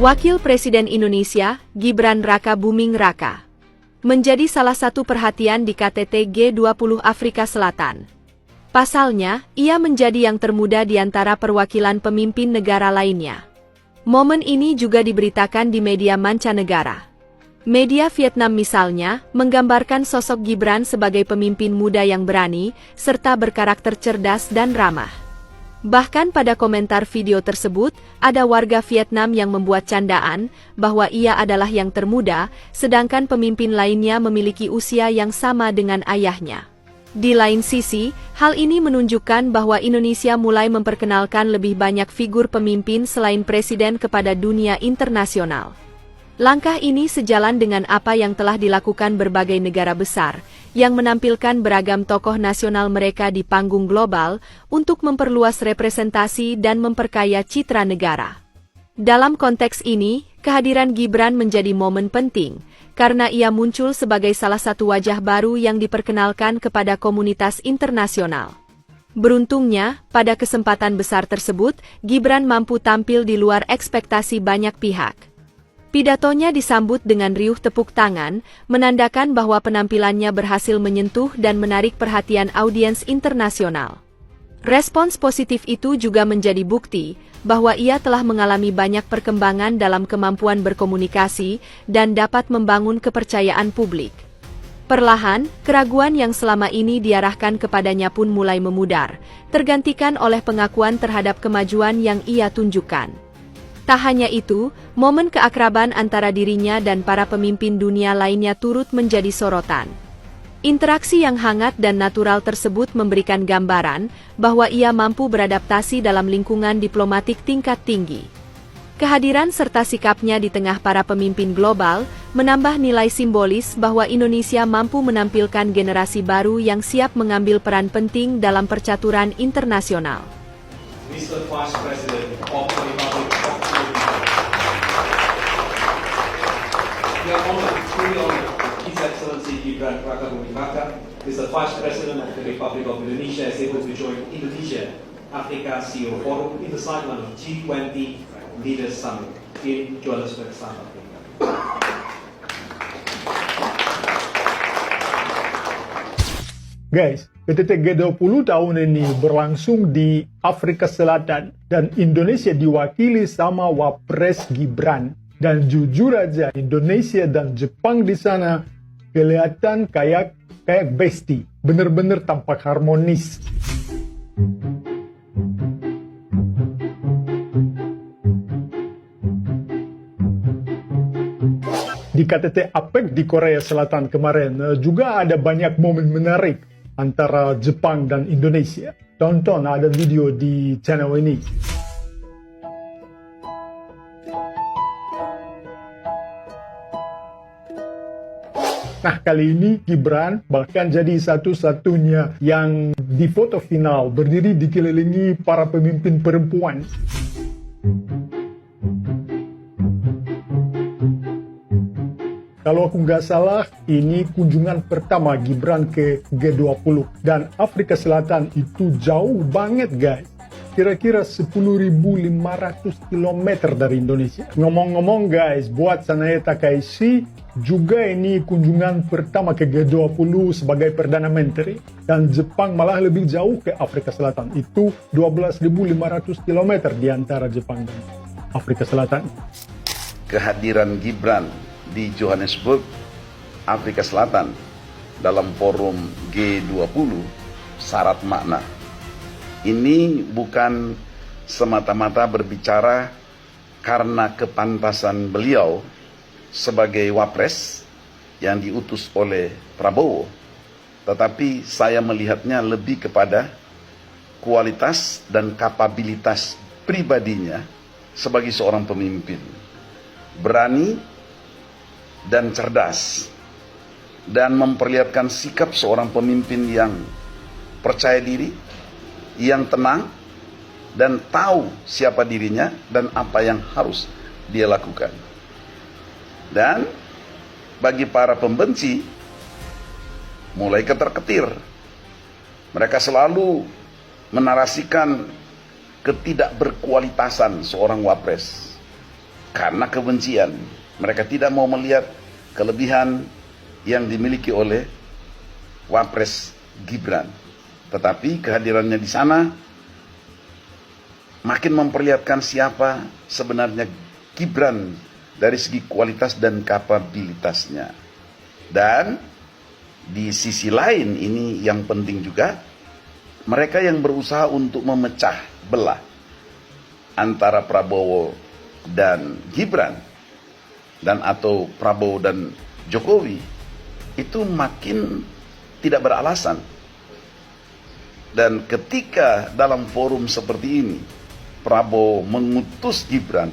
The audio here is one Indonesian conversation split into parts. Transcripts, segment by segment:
Wakil Presiden Indonesia, Gibran Raka Buming Raka, menjadi salah satu perhatian di KTT G20 Afrika Selatan. Pasalnya, ia menjadi yang termuda di antara perwakilan pemimpin negara lainnya. Momen ini juga diberitakan di media mancanegara. Media Vietnam misalnya, menggambarkan sosok Gibran sebagai pemimpin muda yang berani, serta berkarakter cerdas dan ramah. Bahkan pada komentar video tersebut, ada warga Vietnam yang membuat candaan bahwa ia adalah yang termuda, sedangkan pemimpin lainnya memiliki usia yang sama dengan ayahnya. Di lain sisi, hal ini menunjukkan bahwa Indonesia mulai memperkenalkan lebih banyak figur pemimpin selain presiden kepada dunia internasional. Langkah ini sejalan dengan apa yang telah dilakukan berbagai negara besar, yang menampilkan beragam tokoh nasional mereka di panggung global untuk memperluas representasi dan memperkaya citra negara. Dalam konteks ini, kehadiran Gibran menjadi momen penting, karena ia muncul sebagai salah satu wajah baru yang diperkenalkan kepada komunitas internasional. Beruntungnya, pada kesempatan besar tersebut, Gibran mampu tampil di luar ekspektasi banyak pihak. Pidatonya disambut dengan riuh tepuk tangan, menandakan bahwa penampilannya berhasil menyentuh dan menarik perhatian audiens internasional. Respons positif itu juga menjadi bukti bahwa ia telah mengalami banyak perkembangan dalam kemampuan berkomunikasi dan dapat membangun kepercayaan publik. Perlahan, keraguan yang selama ini diarahkan kepadanya pun mulai memudar, tergantikan oleh pengakuan terhadap kemajuan yang ia tunjukkan. Tak hanya itu, momen keakraban antara dirinya dan para pemimpin dunia lainnya turut menjadi sorotan. Interaksi yang hangat dan natural tersebut memberikan gambaran bahwa ia mampu beradaptasi dalam lingkungan diplomatik tingkat tinggi. Kehadiran serta sikapnya di tengah para pemimpin global menambah nilai simbolis bahwa Indonesia mampu menampilkan generasi baru yang siap mengambil peran penting dalam percaturan internasional. Mr. Vice President of the Republic of Indonesia. We are honored, truly honored, His Excellency Gibran Raka Buming Raka, Mr. Vice President of the Republic of Indonesia, is able to join Indonesia Africa CEO Forum in the sideline of G20 Leaders Summit in Johannesburg, South Africa. Guys, KTT G20 tahun ini berlangsung di Afrika Selatan dan Indonesia diwakili sama Wapres Gibran. Dan jujur aja, Indonesia dan Jepang di sana kelihatan kayak bestie, bener-bener tampak harmonis. Di KTT APEC di Korea Selatan kemarin juga ada banyak momen menarik antara Jepang dan Indonesia. Tonton, ada video di channel ini. Nah, kali ini Gibran bahkan jadi satu-satunya yang di foto final berdiri dikelilingi para pemimpin perempuan. Kalau aku nggak salah, ini kunjungan pertama Gibran ke G20. Dan Afrika Selatan itu jauh banget, guys. Kira-kira 10.500 km dari Indonesia. Ngomong-ngomong, guys, buat Sanaya Takaishi, juga ini kunjungan pertama ke G20 sebagai Perdana Menteri. Dan Jepang malah lebih jauh ke Afrika Selatan. Itu 12.500 km di antara Jepang dan Afrika Selatan. Kehadiran Gibran di Johannesburg, Afrika Selatan dalam forum G20 syarat makna. Ini bukan semata-mata berbicara karena kepantasan beliau sebagai wapres yang diutus oleh Prabowo, tetapi saya melihatnya lebih kepada kualitas dan kapabilitas pribadinya sebagai seorang pemimpin. Berani dan cerdas, dan memperlihatkan sikap seorang pemimpin yang percaya diri, yang tenang, dan tahu siapa dirinya dan apa yang harus dia lakukan. Dan bagi para pembenci, mulai ketar-ketir. Mereka selalu menarasikan ketidakberkualitasan seorang wapres. karena kebencian. Mereka tidak mau melihat kelebihan yang dimiliki oleh Wapres Gibran. Tetapi kehadirannya di sana makin memperlihatkan siapa sebenarnya Gibran dari segi kualitas dan kapabilitasnya. Dan di sisi lain, ini yang penting juga, mereka yang berusaha untuk memecah belah antara Prabowo dan Gibran, dan atau Prabowo dan Jokowi, itu makin tidak beralasan. Dan ketika dalam forum seperti ini Prabowo mengutus Gibran,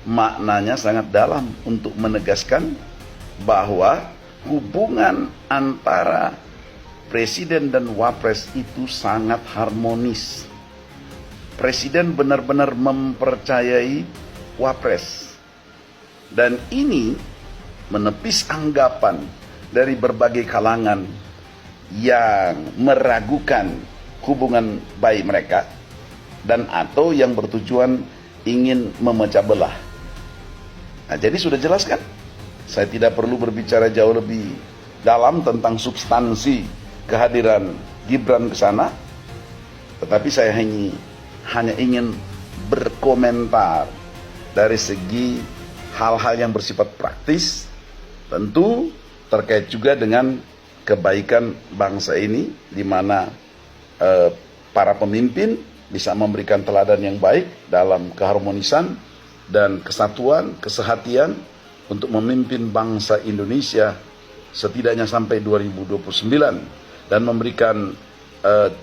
maknanya sangat dalam untuk menegaskan bahwa hubungan antara Presiden dan Wapres itu sangat harmonis. Presiden benar-benar mempercayai Wapres. Dan ini menepis anggapan dari berbagai kalangan yang meragukan hubungan baik mereka dan atau yang bertujuan ingin memecah belah. Nah, jadi sudah jelas kan? Saya tidak perlu berbicara jauh lebih dalam tentang substansi kehadiran Gibran ke sana, tetapi saya hanya ingin berkomentar dari segi hal-hal yang bersifat praktis, tentu terkait juga dengan kebaikan bangsa ini, di mana para pemimpin bisa memberikan teladan yang baik dalam keharmonisan dan kesatuan, kesehatian untuk memimpin bangsa Indonesia setidaknya sampai 2029 dan memberikan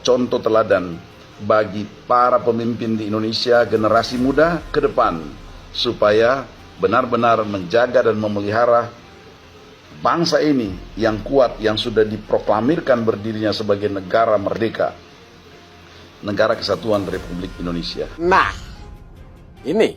contoh teladan bagi para pemimpin di Indonesia, generasi muda ke depan, supaya benar-benar menjaga dan memelihara bangsa ini yang kuat, yang sudah diproklamirkan berdirinya sebagai negara merdeka, negara kesatuan Republik Indonesia. Nah, ini